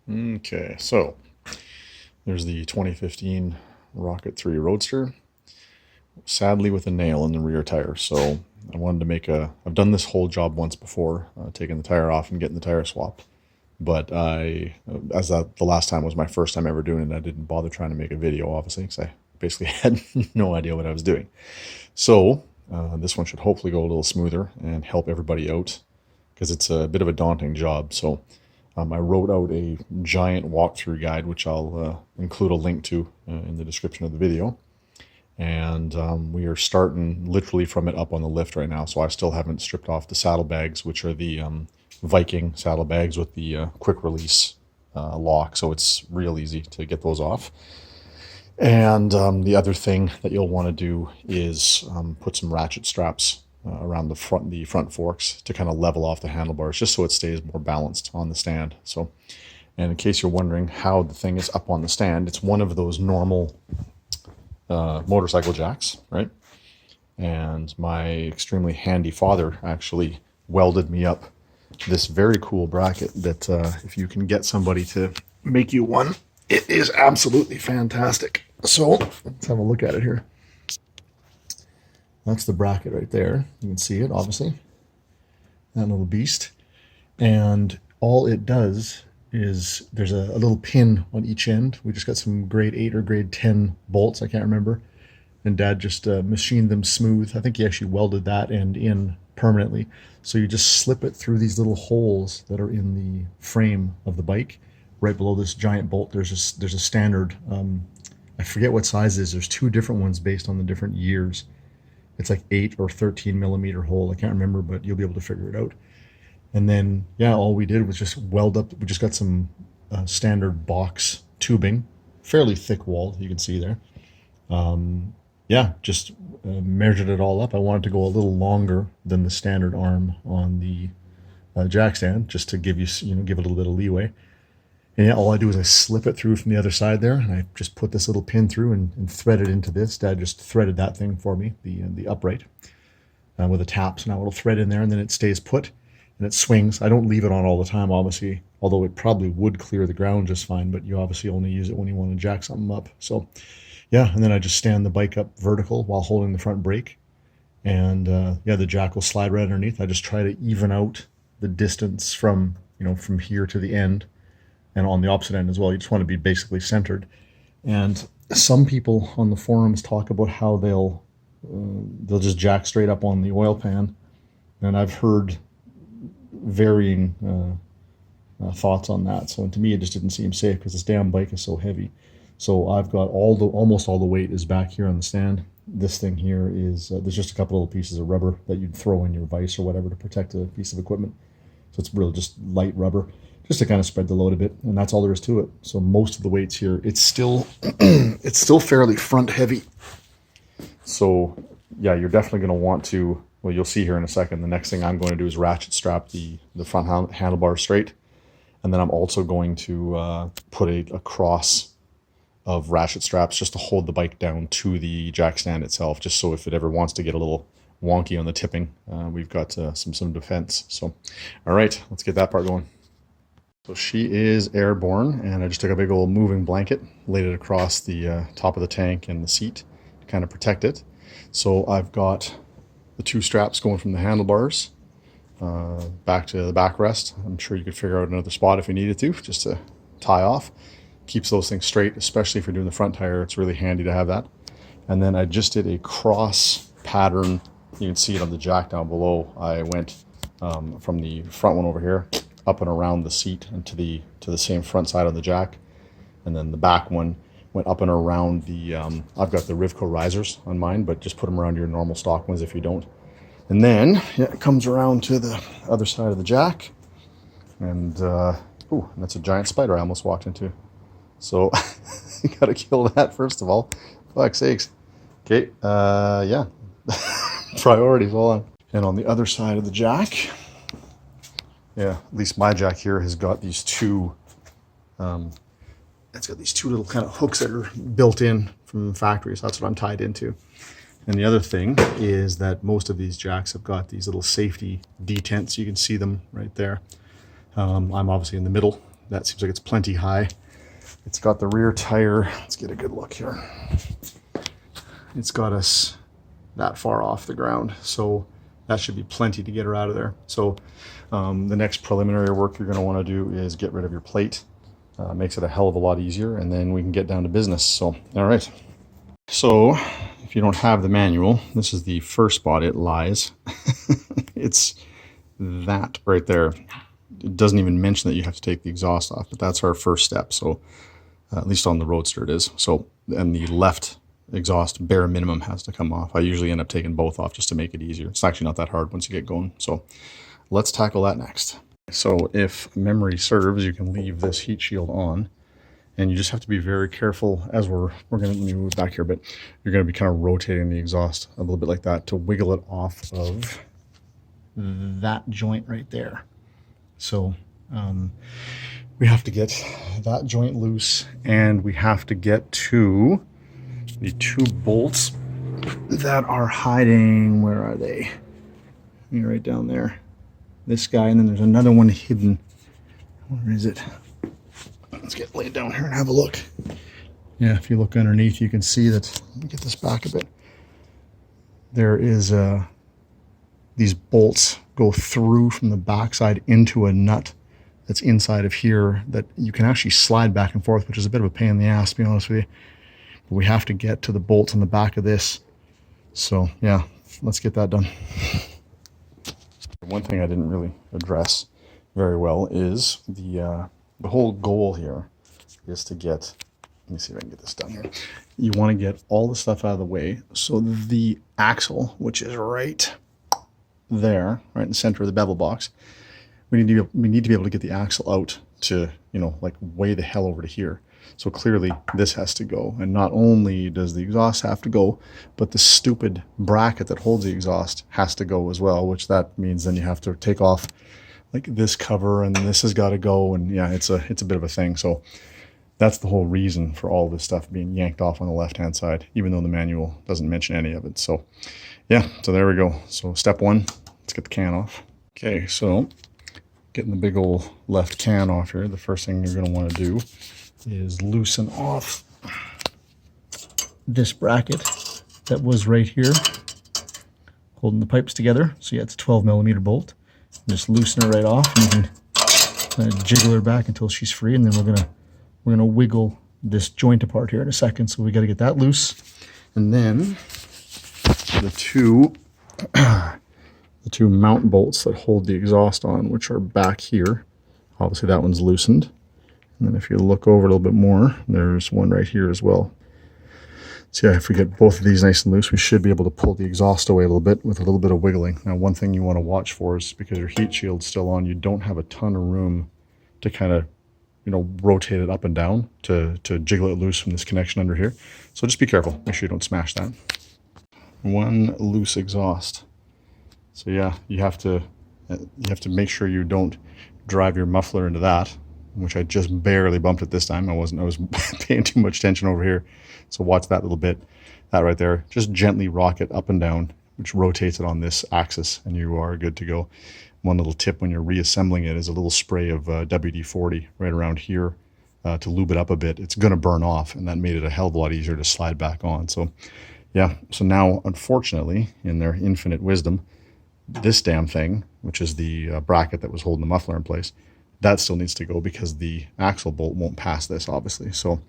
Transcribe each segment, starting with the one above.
Okay, so there's the 2015 Rocket 3 Roadster, sadly with a nail in the rear tire. So I wanted to make I've done this whole job once before, taking the tire off and getting the tire swapped. But the last time was my first time ever doing it, I didn't bother trying to make a video, obviously, because I basically had no idea what I was doing. So this one should hopefully go a little smoother and help everybody out, because it's a bit of a daunting job. So I wrote out a giant walkthrough guide, which I'll include a link to in the description of the video. And we are starting literally from it up on the lift right now. So I still haven't stripped off the saddlebags, which are the Viking saddlebags with the quick release lock. So it's real easy to get those off. And the other thing that you'll want to do is put some ratchet straps around the front forks to kind of level off the handlebars, just so it stays more balanced on the stand. So, and in case you're wondering how the thing is up on the stand, it's one of those normal motorcycle jacks, right? And my extremely handy father actually welded me up this very cool bracket that if you can get somebody to make you one, it is absolutely fantastic. So let's have a look at it here. That's the bracket right there. You can see it, obviously. That little beast. And all it does is there's a little pin on each end. We just got some grade 8 or grade 10 bolts, I can't remember. And Dad just machined them smooth. I think he actually welded that end in permanently. So you just slip it through these little holes that are in the frame of the bike. Right below this giant bolt, there's a standard, I forget what size it is. There's two different ones based on the different years. It's like 8 or 13 millimeter hole. I can't remember, but you'll be able to figure it out. And then, yeah, all we did was just weld up. We just got some standard box tubing, fairly thick wall, you can see there. Yeah, just measured it all up. I wanted to go a little longer than the standard arm on the jack stand, just to give give it a little bit of leeway. And yeah, all I do is I slip it through from the other side there, and I just put this little pin through and thread it into this. Dad just threaded that thing for me, the upright, with a tap. So now it'll thread in there, and then it stays put, and it swings. I don't leave it on all the time, obviously, although it probably would clear the ground just fine, but you obviously only use it when you want to jack something up. So yeah, and then I just stand the bike up vertical while holding the front brake, and yeah, the jack will slide right underneath. I just try to even out the distance from from here to the end, and on the opposite end as well. You just want to be basically centered. And some people on the forums talk about how they'll just jack straight up on the oil pan, and I've heard varying thoughts on that. So to me, it just didn't seem safe because this damn bike is so heavy. So I've got almost all the weight is back here on the stand. This thing here is there's just a couple little pieces of rubber that you'd throw in your vise or whatever to protect a piece of equipment. So it's really just light rubber, just to kind of spread the load a bit, and that's all there is to it. So most of the weight's here. It's still it's still fairly front heavy. So yeah, you're definitely going to want to, well, you'll see here in a second, the next thing I'm going to do is ratchet strap the front handlebar straight, and then I'm also going to put a cross of ratchet straps just to hold the bike down to the jack stand itself, just so if it ever wants to get a little wonky on the tipping, we've got some defense. So all right, let's get that part going. So she is airborne, and I just took a big old moving blanket, laid it across the top of the tank and the seat to kind of protect it. So I've got the two straps going from the handlebars back to the backrest. I'm sure you could figure out another spot if you needed to, just to tie off. Keeps those things straight, especially if you're doing the front tire. It's really handy to have that. And then I just did a cross pattern. You can see it on the jack down below. I went from the front one over here up and around the seat and to the same front side of the jack, and then the back one went up and around the I've got the Rivco risers on mine, but just put them around your normal stock ones if you don't. And then yeah, it comes around to the other side of the jack, and ooh, that's a giant spider I almost walked into. So you gotta kill that first of all. Fuck's sakes. Okay, yeah. Priorities, hold on. And on the other side of the jack, yeah, at least my jack here has got these two, it's got these two little kind of hooks that are built in from the factory, so that's what I'm tied into. And the other thing is that most of these jacks have got these little safety detents. You can see them right there. I'm obviously in the middle, That seems like it's plenty high. It's got the rear tire. Let's get a good look here. It's got us that far off the ground, so that should be plenty to get her out of there. So the next preliminary work you're going to want to do is get rid of your plate. Makes it a hell of a lot easier, and then we can get down to business. So, all right. So if you don't have the manual, this is the first spot it lies. It's that right there. It doesn't even mention that you have to take the exhaust off, but that's our first step. So at least on the Roadster it is. So, and the left exhaust bare minimum has to come off. I usually end up taking both off just to make it easier. It's actually not that hard once you get going. So let's tackle that next. So if memory serves, you can leave this heat shield on, and you just have to be very careful as we're going to move back here, but you're going to be kind of rotating the exhaust a little bit like that to wiggle it off of that joint right there. So we have to get that joint loose, and we have to get to the two bolts that are hiding. Where are they? You're right down there. This guy, and then there's another one hidden. Where is it? Let's get laid down here and have a look. Yeah, if you look underneath, you can see that. Let me get this back a bit. There is these bolts go through from the backside into a nut that's inside of here that you can actually slide back and forth, which is a bit of a pain in the ass, to be honest with you. But we have to get to the bolts on the back of this. So yeah, let's get that done. One thing I didn't really address very well is the whole goal here is to get, let me see if I can get this done here. You want to get all the stuff out of the way. So the axle, which is right there, right in the center of the bevel box, we need to be able to get the axle out to, you know, like way the hell over to here. So clearly this has to go, and not only does the exhaust have to go, but the stupid bracket that holds the exhaust has to go as well, which that means then you have to take off like this cover, and this has got to go, and yeah, it's a bit of a thing. So that's the whole reason for all this stuff being yanked off on the left hand side, even though the manual doesn't mention any of it. So yeah, so there we go. So step one, let's get the can off. Okay, so getting the big old left can off here, the first thing you're going to want to do is loosen off this bracket that was right here holding the pipes together. So yeah, it's a 12mm bolt. Just loosen her right off, and you can kind of jiggle her back until she's free, and then we're gonna wiggle this joint apart here in a second. So we got to get that loose, and then the two mount bolts that hold the exhaust on, which are back here. Obviously that one's loosened. And then if you look over a little bit more, there's one right here as well. So yeah, if we get both of these nice and loose, we should be able to pull the exhaust away a little bit with a little bit of wiggling. Now, one thing you want to watch for is because your heat shield's still on, you don't have a ton of room to kind of, you know, rotate it up and down to jiggle it loose from this connection under here. So just be careful. Make sure you don't smash that. One loose exhaust. So yeah, you have to make sure you don't drive your muffler into that, which I just barely bumped it this time. I was paying too much attention over here. So watch that little bit, that right there. Just gently rock it up and down, which rotates it on this axis, and you are good to go. One little tip when you're reassembling it is a little spray of WD-40 right around here to lube it up a bit. It's gonna burn off, and that made it a hell of a lot easier to slide back on. So yeah, so now unfortunately, in their infinite wisdom, this damn thing, which is the bracket that was holding the muffler in place, that still needs to go because the axle bolt won't pass this, obviously. So,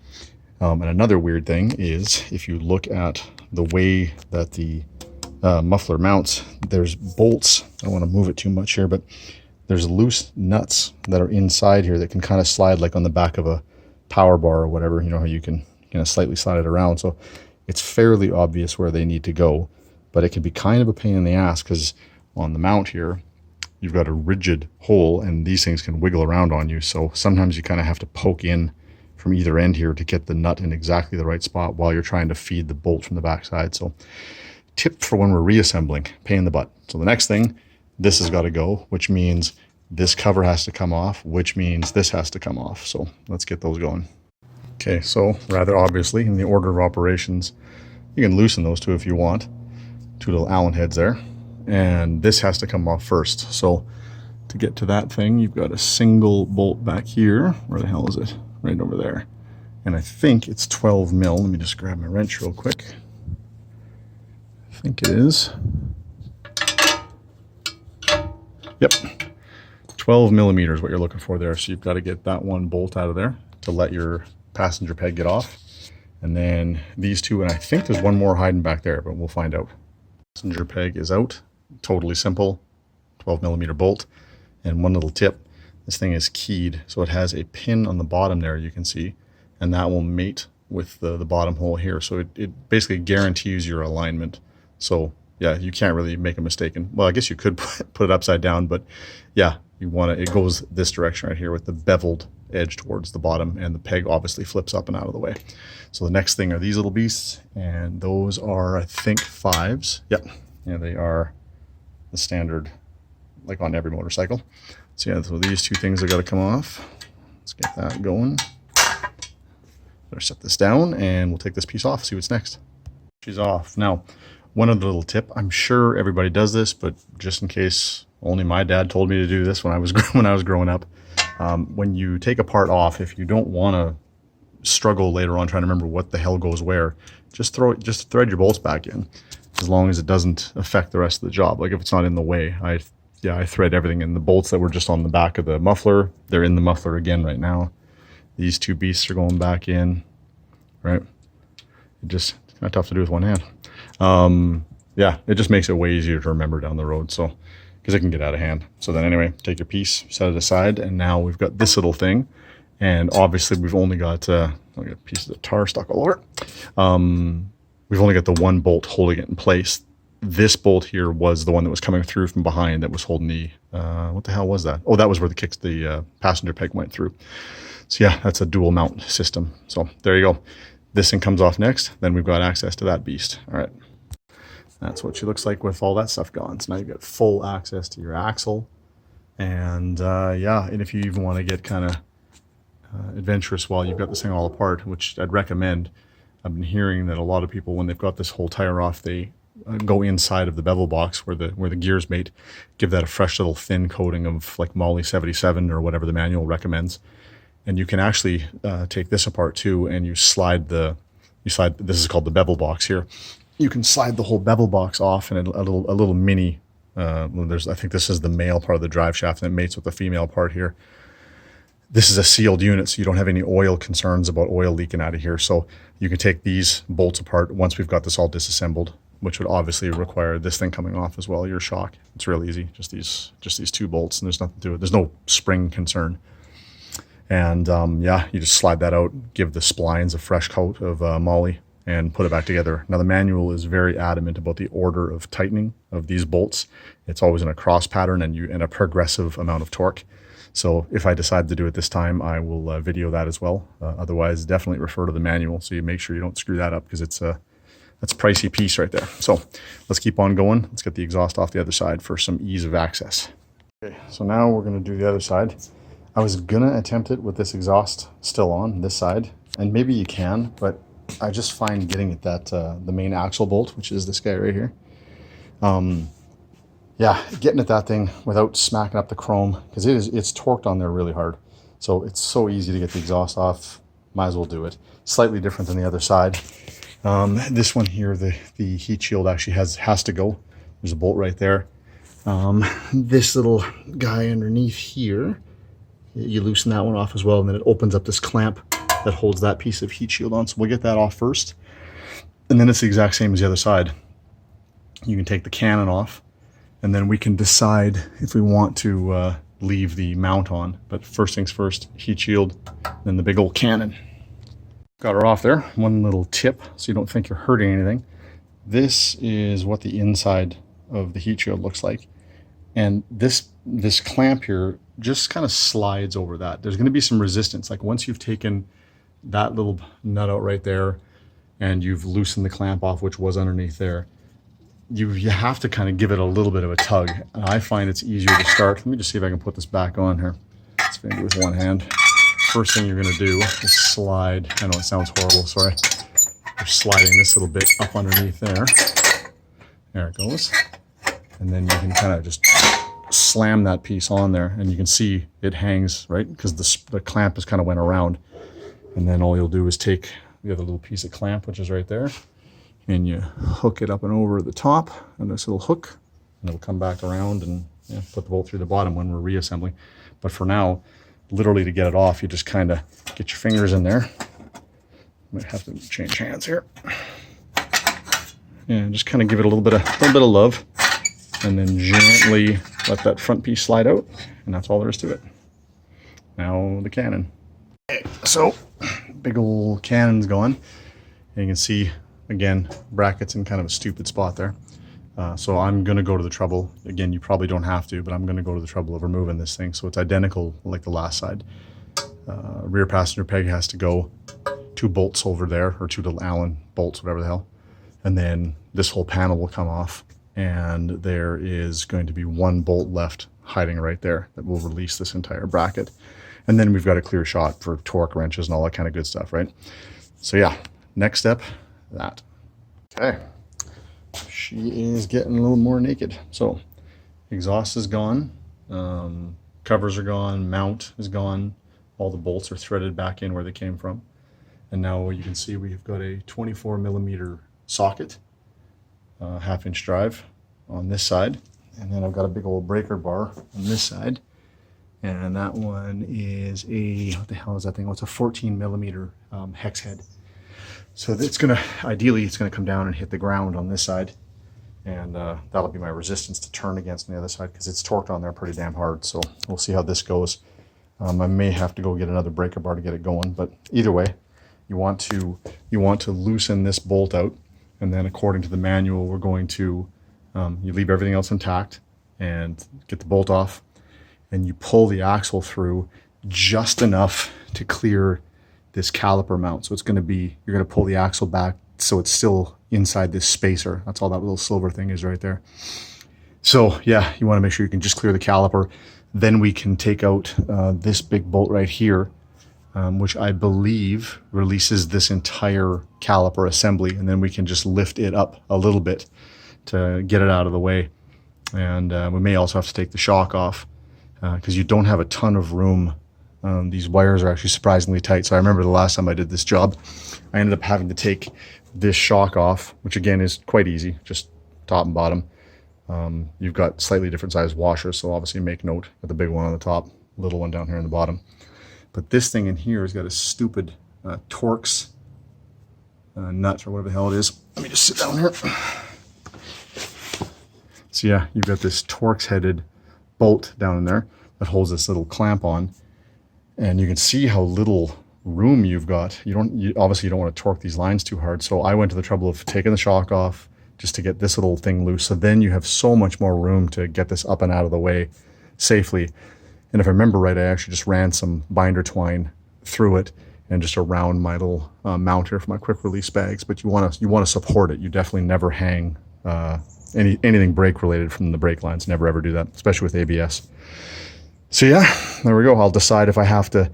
and another weird thing is if you look at the way that the muffler mounts, there's bolts. I don't want to move it too much here, but there's loose nuts that are inside here that can kind of slide like on the back of a power bar or whatever, you know, how you can kind of slightly slide it around. So it's fairly obvious where they need to go, but it can be kind of a pain in the ass because on the mount here, you've got a rigid hole and these things can wiggle around on you. So sometimes you kind of have to poke in from either end here to get the nut in exactly the right spot while you're trying to feed the bolt from the backside. So tip for when we're reassembling, pain in the butt. So the next thing, this has got to go, which means this cover has to come off, which means this has to come off. So let's get those going. Okay, so rather obviously in the order of operations, you can loosen those two if you want. Two little Allen heads there. And this has to come off first. So to get to that thing, you've got a single bolt back here. Where the hell is it? Right over there. And I think it's 12 mil. Let me just grab my wrench real quick. I think it is. Yep. 12 millimeters what you're looking for there. So you've got to get that one bolt out of there to let your passenger peg get off. And then these two, and I think there's one more hiding back there, but we'll find out. Passenger peg is out. Totally simple. 12 millimeter bolt. And one little tip. This thing is keyed. So it has a pin on the bottom there, you can see. And that will mate with the bottom hole here. So it basically guarantees your alignment. So yeah, you can't really make a mistake. And well, I guess you could put it upside down, but yeah, you want to, it goes this direction right here with the beveled edge towards the bottom, and the peg obviously flips up and out of the way. So the next thing are these little beasts, and those are, I think, 5s. Yep. Yeah, they are the standard, like on every motorcycle. So yeah, so these two things are got to come off. Let's get that going. Better set this down, and we'll take this piece off, see what's next. She's off. Now, one other little tip. I'm sure everybody does this, but just in case, only my dad told me to do this when I was growing up. When you take a part off, if you don't want to struggle later on trying to remember what the hell goes where, just thread your bolts back in, as long as it doesn't affect the rest of the job. Like if it's not in the way, I thread everything in. The bolts that were just on the back of the muffler, they're in the muffler again right now. These two beasts are going back in, right? It's kind of tough to do with one hand. Yeah, it just makes it way easier to remember down the road. So, because it can get out of hand. So then anyway, take your piece, set it aside, and now we've got this little thing. And obviously we've only got, pieces of tar stuck all over. We've only got the one bolt holding it in place. This bolt here was the one that was coming through from behind that was holding the, what the hell was that? Oh, that was where the passenger peg went through. So yeah, that's a dual mount system. So there you go. This thing comes off next, then we've got access to that beast. All right. That's what she looks like with all that stuff gone. So now you've got full access to your axle. And yeah, and if you even want to get kind of adventurous while you've got this thing all apart, which I'd recommend. I've been hearing that a lot of people, when they've got this whole tire off, they go inside of the bevel box where the gears mate, give that a fresh little thin coating of like Moly 77 or whatever the manual recommends. And you can actually take this apart too, and you slide, this is called the bevel box here. You can slide the whole bevel box off, and a little mini, I think this is the male part of the drive shaft, and it mates with the female part here. This is a sealed unit, so you don't have any oil concerns about oil leaking out of here. So you can take these bolts apart once we've got this all disassembled, which would obviously require this thing coming off as well, your shock. It's real easy, just these 2 bolts, and there's nothing to it. There's no spring concern. And yeah, you just slide that out, give the splines a fresh coat of Moly, and put it back together. Now the manual is very adamant about the order of tightening of these bolts. It's always in a cross pattern and a progressive amount of torque. So if I decide to do it this time, I will video that as well. Otherwise, definitely refer to the manual so you make sure you don't screw that up, because that's a pricey piece right there. So let's keep on going. Let's get the exhaust off the other side for some ease of access. Okay, so now we're going to do the other side. I was gonna attempt it with this exhaust still on this side, and maybe you can, but I just find getting at that the main axle bolt, which is this guy right here. Yeah, getting at that thing without smacking up the chrome, because it's torqued on there really hard. So it's so easy to get the exhaust off. Might as well do it. Slightly different than the other side. This one here, the heat shield actually has to go. There's a bolt right there. This little guy underneath here, you loosen that one off as well, and then it opens up this clamp that holds that piece of heat shield on. So we'll get that off first. And then it's the exact same as the other side. You can take the cannon off, and then we can decide if we want to leave the mount on. But first things first, heat shield, then the big old cannon. Got her off there. One little tip, so you don't think you're hurting anything. This is what the inside of the heat shield looks like. And this clamp here just kind of slides over that. There's going to be some resistance. Like once you've taken that little nut out right there and you've loosened the clamp off, which was underneath there, you have to kind of give it a little bit of a tug. And I find it's easier to start. Let me just see if I can put this back on here. Let's maybe with one hand. First thing you're going to do is slide. I know it sounds horrible, sorry. You're sliding this little bit up underneath there. There it goes. And then you can kind of just slam that piece on there, and you can see it hangs, right? Because the clamp just kind of went around. And then all you'll do is take the other little piece of clamp, which is right there, and you hook it up and over the top on this little hook, and it'll come back around and put the bolt through the bottom when we're reassembling. But for now, literally to get it off, you just kind of get your fingers in there. Might have to change hands here. And just kind of give it a little bit of love, and then gently let that front piece slide out, and that's all there is to it. Now the cannon. Okay, so big old cannon's going, and you can see again brackets in kind of a stupid spot there. So I'm going to go to the trouble, again, you probably don't have to, but I'm going to go to the trouble of removing this thing so it's identical like the last side. Rear passenger peg has to go, 2 bolts over there, or 2 little Allen bolts, whatever the hell. And then this whole panel will come off, and there is going to be 1 bolt left hiding right there that will release this entire bracket. And then we've got a clear shot for torque wrenches and all that kind of good stuff, right? So yeah, next step, that. Okay, she is getting a little more naked. So exhaust is gone, covers are gone, mount is gone, all the bolts are threaded back in where they came from. And now you can see we've got a 24mm socket, 1/2-inch drive on this side, and then I've got a big old breaker bar on this side, and that one is a, what the hell is that thing? Oh, it's a 14mm hex head. So it's gonna, ideally it's gonna come down and hit the ground on this side, and that'll be my resistance to turn against on the other side, because it's torqued on there pretty damn hard. So we'll see how this goes. I may have to go get another breaker bar to get it going, but either way, you want to loosen this bolt out. And then according to the manual, we're going to, you leave everything else intact and get the bolt off, and you pull the axle through just enough to clear this caliper mount. So it's going to be, you're going to pull the axle back so it's still inside this spacer. That's all that little silver thing is right there. So yeah, you want to make sure you can just clear the caliper. Then we can take out this big bolt right here, which I believe releases this entire caliper assembly, and then we can just lift it up a little bit to get it out of the way. And we may also have to take the shock off because you don't have a ton of room. These wires are actually surprisingly tight. So I remember the last time I did this job, I ended up having to take this shock off, which again is quite easy, just top and bottom. You've got slightly different size washers, so obviously make note of the big one on the top, little one down here on the bottom. But this thing in here has got a stupid Torx nut or whatever the hell it is. Let me just sit down here. So yeah, you've got this Torx headed bolt down in there that holds this little clamp on, and you can see how little room you've got. You obviously don't want to torque these lines too hard. So I went to the trouble of taking the shock off just to get this little thing loose. So then you have so much more room to get this up and out of the way safely. And if I remember right, I actually just ran some binder twine through it and just around my little mount here for my quick release bags. But you want to support it. You definitely never hang anything brake related from the brake lines. Never ever do that, especially with ABS. So yeah, there we go. I'll decide if I have to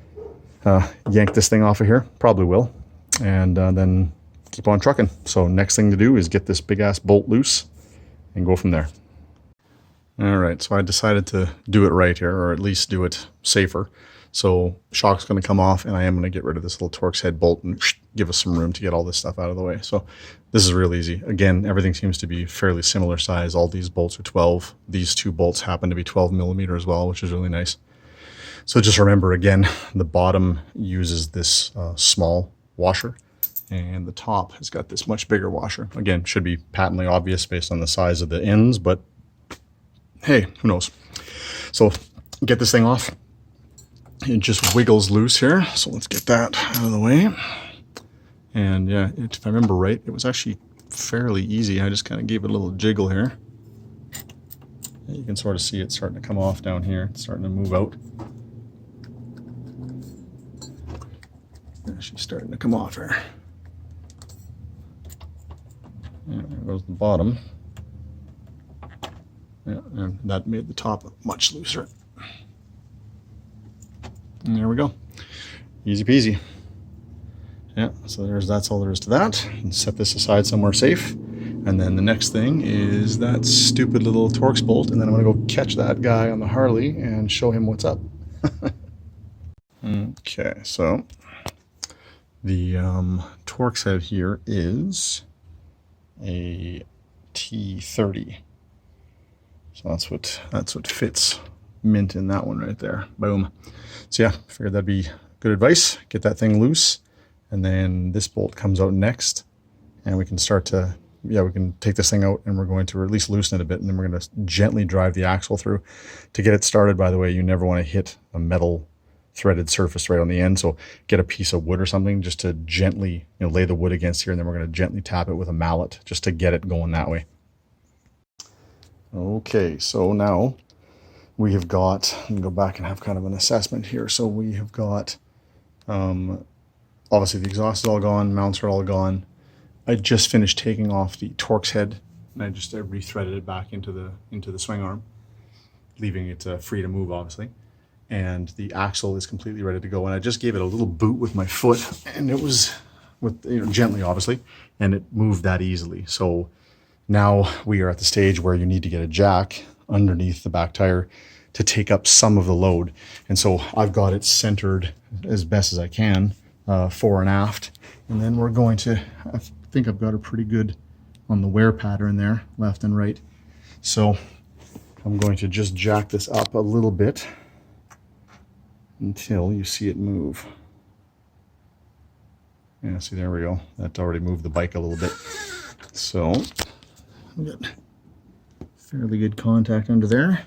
yank this thing off of here. Probably will. And then keep on trucking. So next thing to do is get this big ass bolt loose and go from there. All right, so I decided to do it right here, or at least do it safer. So shock's going to come off, and I am going to get rid of this little Torx head bolt and give us some room to get all this stuff out of the way. So this is real easy. Again, everything seems to be fairly similar size. All these bolts are 12. These two bolts happen to be 12mm as well, which is really nice. So just remember, again, the bottom uses this small washer, and the top has got this much bigger washer. Again, should be patently obvious based on the size of the ends, but hey, who knows? So get this thing off. It just wiggles loose here. So let's get that out of the way. And yeah, if I remember right, it was actually fairly easy. I just kind of gave it a little jiggle here. You can sort of see it starting to come off down here. It's starting to move out. She's starting to come off here. Yeah, there goes the bottom. Yeah, and that made the top much looser. And there we go. Easy peasy. Yeah, so that's all there is to that. And set this aside somewhere safe. And then the next thing is that stupid little Torx bolt, and then I'm gonna go catch that guy on the Harley and show him what's up. Okay, so the Torx head here is a T30. So that's what fits mint in that one right there. Boom. So yeah, figured that'd be good advice. Get that thing loose, and then this bolt comes out next, and we can start to, we can take this thing out, and we're going to at least loosen it a bit, and then we're going to gently drive the axle through. To get it started, by the way, you never want to hit a metal threaded surface right on the end, so get a piece of wood or something just to gently, lay the wood against here, and then we're going to gently tap it with a mallet just to get it going that way. Okay, so now we have got, let me go back and have kind of an assessment here. So we have got, obviously the exhaust is all gone, mounts are all gone. I just finished taking off the Torx head, and I rethreaded it back into the swing arm, leaving it free to move, obviously. And the axle is completely ready to go. And I just gave it a little boot with my foot, and it was gently, obviously, and it moved that easily. So now we are at the stage where you need to get a jack underneath the back tire to take up some of the load. And so I've got it centered as best as I can, fore and aft. And then we're going to, I think I've got it pretty good on the wear pattern there, left and right. So I'm going to just jack this up a little bit until you see it move. Yeah, see, there we go. That already moved the bike a little bit. So we got fairly good contact under there.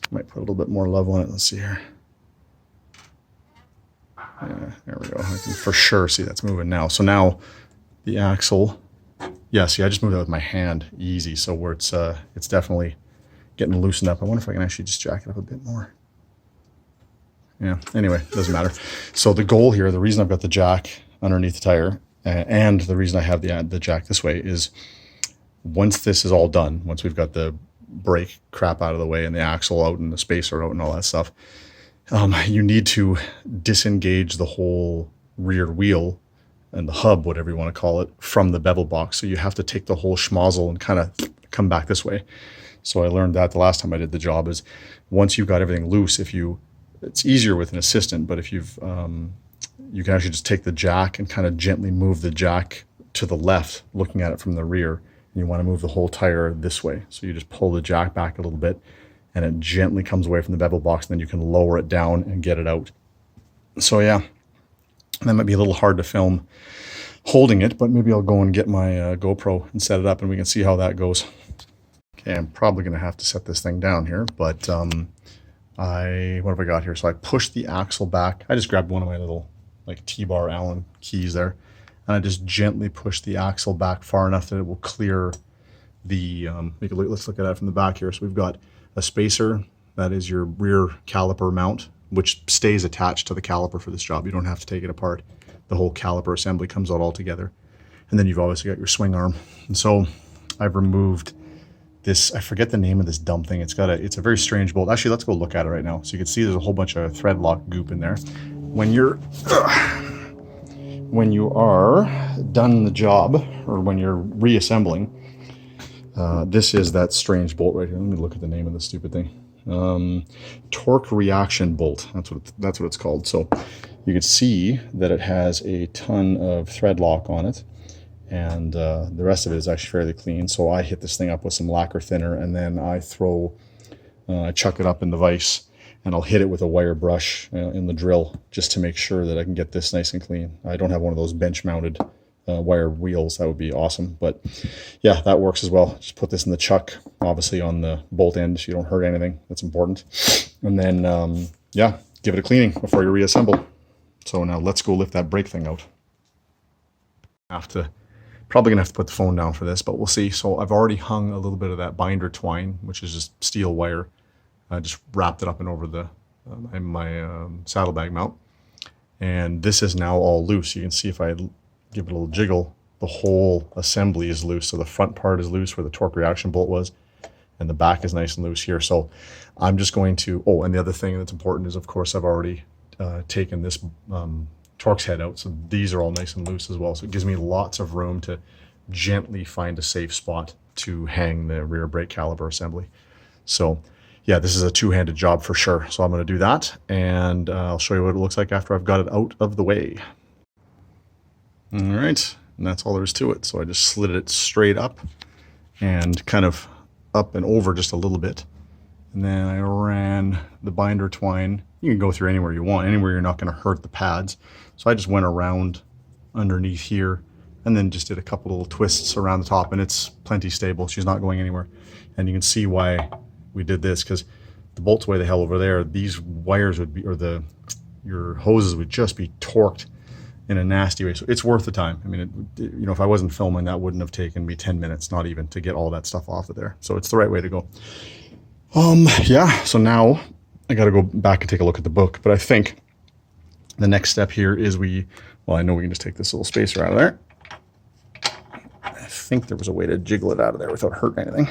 Might put a little bit more love on it. Let's see here. Yeah, there we go. I can for sure see that's moving now. So now the axle, yeah, see, I just moved it with my hand, easy. So where it's definitely getting loosened up. I wonder if I can actually just jack it up a bit more. Yeah, anyway, doesn't matter. So the goal here, the reason I've got the jack underneath the tire, and the reason I have the jack this way is once this is all done, once we've got the brake crap out of the way and the axle out and the spacer out and all that stuff, you need to disengage the whole rear wheel and the hub, whatever you want to call it, from the bevel box. So you have to take the whole schmozzle and kind of come back this way. So I learned that the last time I did the job is once you've got everything loose, it's easier with an assistant, but if you can actually just take the jack and kind of gently move the jack to the left, looking at it from the rear. You want to move the whole tire this way. So you just pull the jack back a little bit, and it gently comes away from the bevel box, and then you can lower it down and get it out. So yeah, that might be a little hard to film holding it, but maybe I'll go and get my GoPro and set it up, and we can see how that goes. Okay, I'm probably going to have to set this thing down here, but what have I got here? So I pushed the axle back. I just grabbed one of my little T-bar Allen keys there, and I just gently push the axle back far enough that it will clear the, let's look at that from the back here. So we've got a spacer, that is your rear caliper mount, which stays attached to the caliper for this job. You don't have to take it apart. The whole caliper assembly comes out all together. And then you've obviously got your swing arm. And so I've removed this, I forget the name of this dumb thing. It's a very strange bolt. Actually, let's go look at it right now. So you can see there's a whole bunch of thread lock goop in there. When you are done the job, or when you're reassembling, this is that strange bolt right here. Let me look at the name of the stupid thing. Torque reaction bolt. That's what it's called. So you can see that it has a ton of thread lock on it, and the rest of it is actually fairly clean. So I hit this thing up with some lacquer thinner, and then I chuck it up in the vise, and I'll hit it with a wire brush in the drill just to make sure that I can get this nice and clean. I don't have one of those bench mounted wire wheels. That would be awesome, but yeah, that works as well. Just put this in the chuck, obviously on the bolt end so you don't hurt anything. That's important. And then yeah, give it a cleaning before you reassemble. So now let's go lift that brake thing out. Probably gonna have to put the phone down for this, but we'll see. So I've already hung a little bit of that binder twine, which is just steel wire. I just wrapped it up and over the my saddlebag mount, and this is now all loose. You can see if I give it a little jiggle, the whole assembly is loose. So the front part is loose where the torque reaction bolt was, and the back is nice and loose here. So I'm just going to, oh, and the other thing that's important is, of course, I've already taken this Torx head out. So these are all nice and loose as well. So it gives me lots of room to gently find a safe spot to hang the rear brake caliper assembly. So yeah, this is a two-handed job for sure. So I'm going to do that, and I'll show you what it looks like after I've got it out of the way. All right, and that's all there is to it. So I just slid it straight up and kind of up and over just a little bit. And then I ran the binder twine. You can go through anywhere you want, anywhere you're not going to hurt the pads. So I just went around underneath here and then just did a couple little twists around the top, and it's plenty stable. She's not going anywhere. And you can see why we did this, because the bolts way the hell over there, these wires would be, or your hoses would just be torqued in a nasty way. So it's worth the time. I mean, you know, if I wasn't filming, that wouldn't have taken me 10 minutes, not even, to get all that stuff off of there. So it's the right way to go. Yeah, so now I got to go back and take a look at the book, but I think the next step here is well, I know we can just take this little spacer out of there. I think there was a way to jiggle it out of there without hurting anything.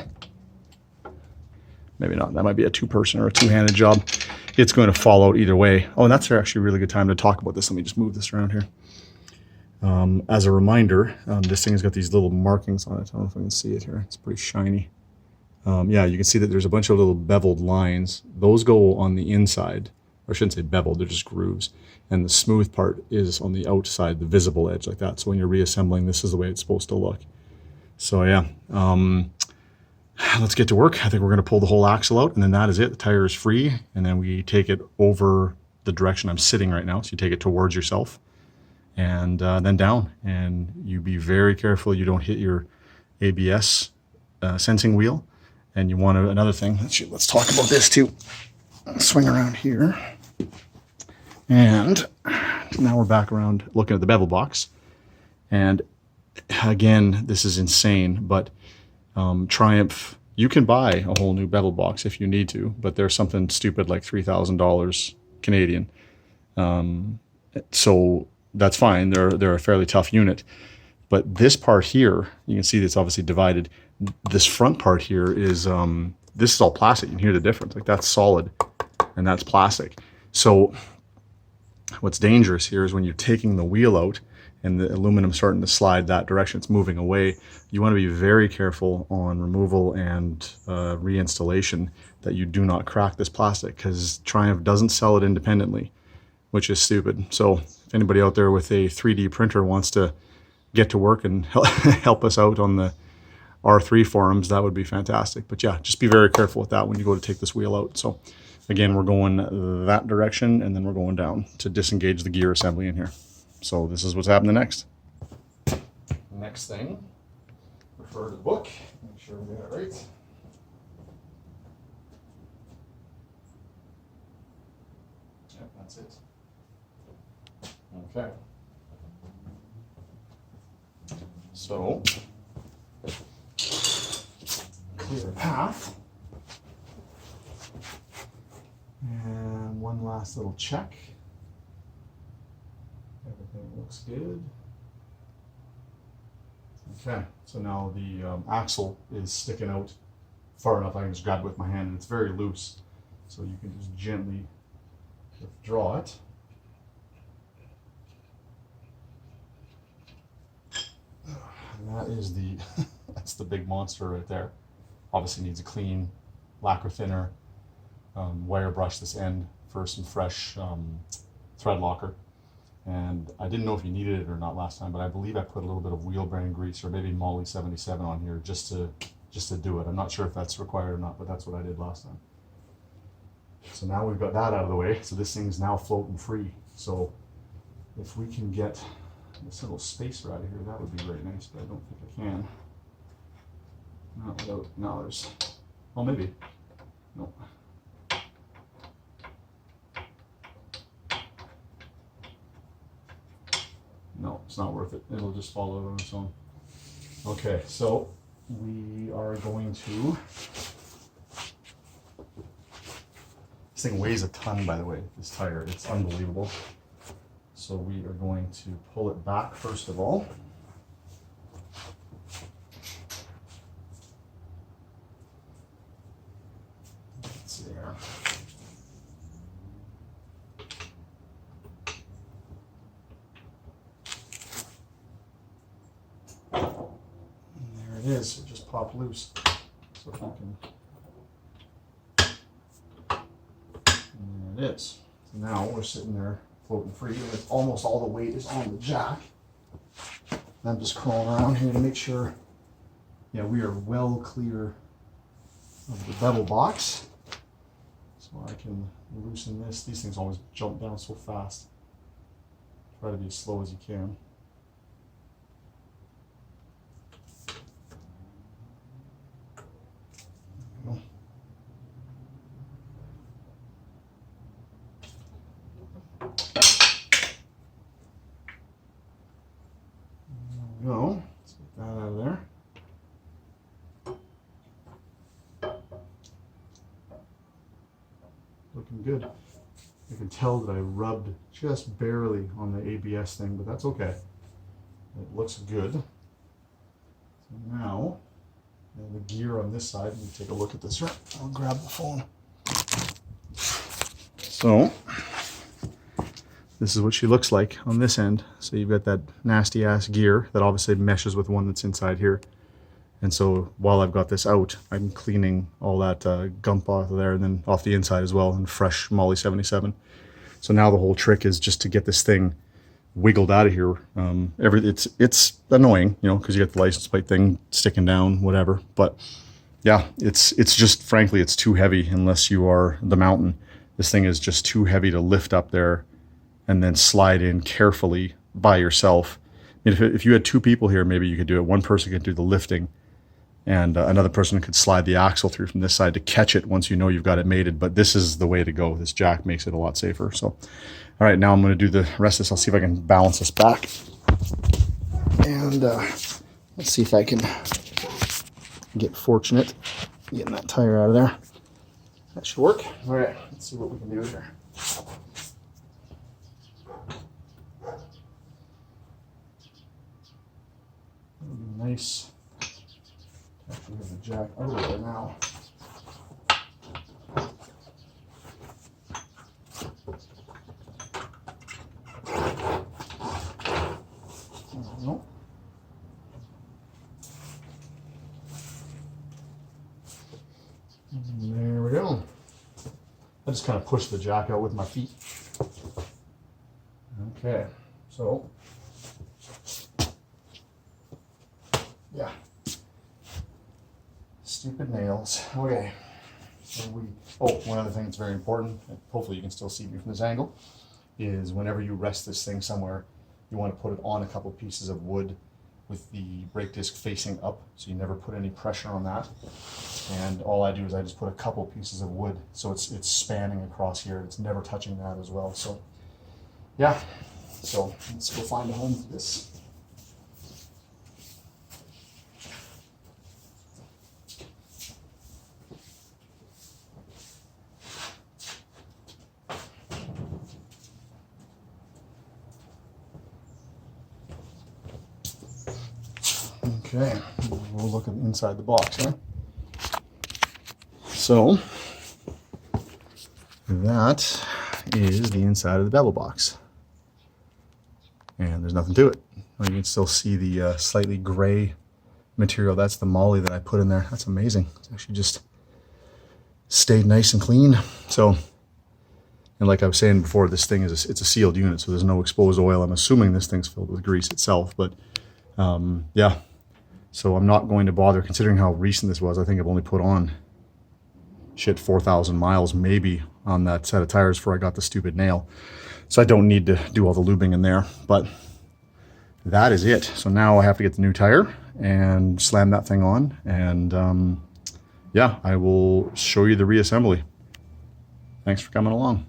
Maybe not. That might be a two-person or a two-handed job. It's going to fall out either way. Oh, and that's actually a really good time to talk about this. Let me just move this around here. As a reminder, this thing has got these little markings on it. I don't know if I can see it here. It's pretty shiny. Yeah, you can see that there's a bunch of little beveled lines. Those go on the inside. Or I shouldn't say beveled, they're just grooves. And the smooth part is on the outside, the visible edge like that. So when you're reassembling, this is the way it's supposed to look. So yeah, let's get to work. I think we're going to pull the whole axle out, and then that is it. The tire is free, and then we take it over the direction I'm sitting right now. So you take it towards yourself, and then down. And you be very careful you don't hit your ABS sensing wheel. And you want to, another thing, let's talk about this too. Swing around here. And now we're back around looking at the bevel box. And again, this is insane, but Triumph, you can buy a whole new bevel box if you need to, but there's something stupid like $3,000 Canadian. So that's fine. They're a fairly tough unit. But this part here, you can see that's obviously divided. This front part here is, this is all plastic. You can hear the difference. Like, that's solid and that's plastic. So what's dangerous here is when you're taking the wheel out and the aluminum starting to slide that direction, it's moving away. You want to be very careful on removal and reinstallation that you do not crack this plastic, because Triumph doesn't sell it independently, which is stupid. So if anybody out there with a 3D printer wants to get to work and help us out on the R3 forums, that would be fantastic. But yeah, just be very careful with that when you go to take this wheel out. So again, we're going that direction, and then we're going down to disengage the gear assembly in here. So this is what's happening next. Next thing, refer to the book, make sure we get it right. Yep, that's it. Okay. So, clear path. And one last little check. Everything looks good. Okay, so now the axle is sticking out far enough I can just grab it with my hand, and it's very loose. So you can just gently withdraw it. And that is the, that's the big monster right there. Obviously needs a clean lacquer thinner, wire brush this end for some fresh thread locker. And I didn't know if you needed it or not last time, but I believe I put a little bit of wheel bearing grease or maybe Molly 77 on here just to do it. I'm not sure if that's required or not, but that's what I did last time. So now we've got that out of the way. So this thing's now floating free. So if we can get this little spacer out of here, that would be very nice, but I don't think I can. Not without, no, there's, well, maybe. No. No, it's not worth it. It'll just fall out on its own. Okay, so we are going to, this thing weighs a ton, by the way, this tire. It's unbelievable. So we are going to pull it back first of all. Let's see here. it is, it just popped loose. So if you can, and there it is. So now we're sitting there floating free, and it's almost all the weight is on the jack. And I'm just crawling around here to make sure, yeah, we are well clear of the bevel box. So I can loosen this. These things always jump down so fast. Try to be as slow as you can. Go. Let's get that out of there. Looking good. You can tell that I rubbed just barely on the ABS thing, but that's okay. It looks good. So now, the gear on this side, let me take a look at this here. I'll grab the phone. So, this is what she looks like on this end. So you've got that nasty ass gear that obviously meshes with one that's inside here. And so while I've got this out, I'm cleaning all that gump off of there and then off the inside as well, and fresh Molly 77. So now the whole trick is just to get this thing wiggled out of here. It's annoying, you know, because you got the license plate thing sticking down, whatever. But yeah, it's just, frankly, it's too heavy unless you are the Mountain. This thing is just too heavy to lift up there and then slide in carefully by yourself. I mean, if you had two people here, maybe you could do it. One person could do the lifting, and another person could slide the axle through from this side to catch it once you know you've got it mated. But this is the way to go. This jack makes it a lot safer. So, all right, now I'm going to do the rest of this. I'll see if I can balance this back. And let's see if I can get fortunate getting that tire out of there. That should work. All right, let's see what we can do here. That'll be nice. Actually, have the jack out of there now. Nope. There we go. I just kind of push the jack out with my feet. Okay, so yeah. Stupid nails. Okay. So one other thing that's very important, and hopefully you can still see me from this angle, is whenever you rest this thing somewhere, you want to put it on a couple pieces of wood with the brake disc facing up, so you never put any pressure on that. And all I do is I just put a couple pieces of wood, so it's spanning across here. It's never touching that as well. So yeah, so let's go find a home for this. Okay, we'll look inside the box, huh? So that is the inside of the bevel box, and there's nothing to it. You can still see the slightly gray material. That's the moly that I put in there. That's amazing. It's actually just stayed nice and clean. So, and like I was saying before, this thing is it's a sealed unit, so there's no exposed oil. I'm assuming this thing's filled with grease itself, but yeah. So I'm not going to bother, considering how recent this was. I think I've only put on 4,000 miles maybe on that set of tires before I got the stupid nail. So I don't need to do all the lubing in there, but that is it. So now I have to get the new tire and slam that thing on, and yeah, I will show you the reassembly. Thanks for coming along.